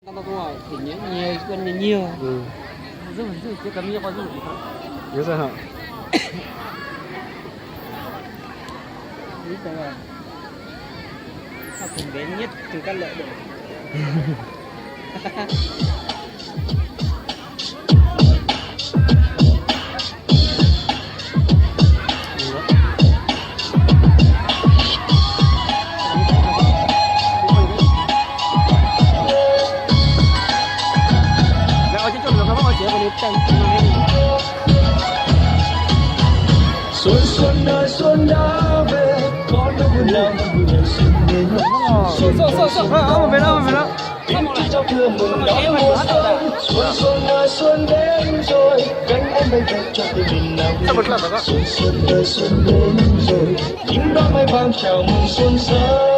Tao cũng bảo thì nhiều con nhiều. Ừ. Rồi chứ cấm nhiều con rồi. Nhớ sao hả? Biết rồi. Học cùng đến nhất từ các lợi độ. Xuân xuân ơi xuân đã về, có đâu buồn lòng buồn xuân đến. Xuân về đó. Tiếng cho thưa mừng đón mùa xuân. Xuân xuân ơi xuân đến rồi, cánh em bay về cho tình mình nào. Xuân xuân ơi xuân đến rồi, những đóa mai vàng chào mừng xuân sang.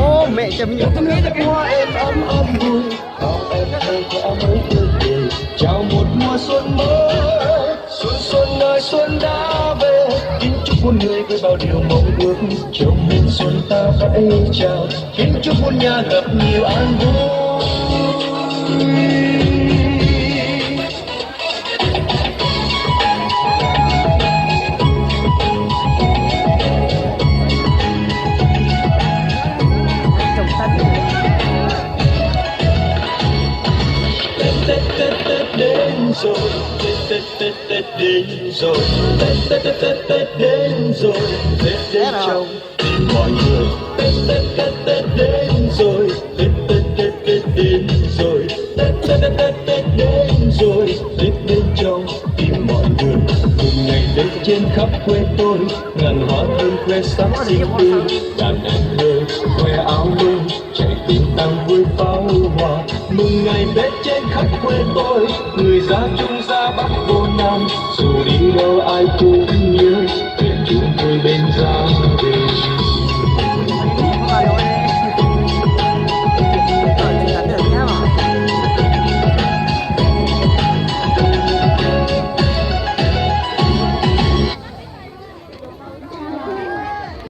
Ô mẹ chấm nhiều tấm hết rồi. Hoa em ấm ấm vui, bao em thơ quả mới tươi cười. Chào một mùa xuân mới, xuân xuân ơi xuân đã về. Kính chúc muôn người với bao điều mong ước, trong mùa xuân ta vẫy chào. Kính chúc muôn nhà gặp nhiều an vui. Tết đến rồi, Tết đến rồi, Tết đến rồi, Tết đến trong tim mọi người. Tết đến rồi, Tết đến rồi, Tết đến rồi, Tết đến trong tim mọi người. Cùng ngày Tết trên khắp quê tôi, ngàn hoa thơm khoe sắc xinh tươi. Đàn anh thơ khoe áo mới, chạy tung tăng vui pháo hoa. Mừng ngày Tết trên khắp quê tôi, người ra Trung ra Bắc vô Nam, dù đi đâu ai cũng nhớ về chúng tôi bên gia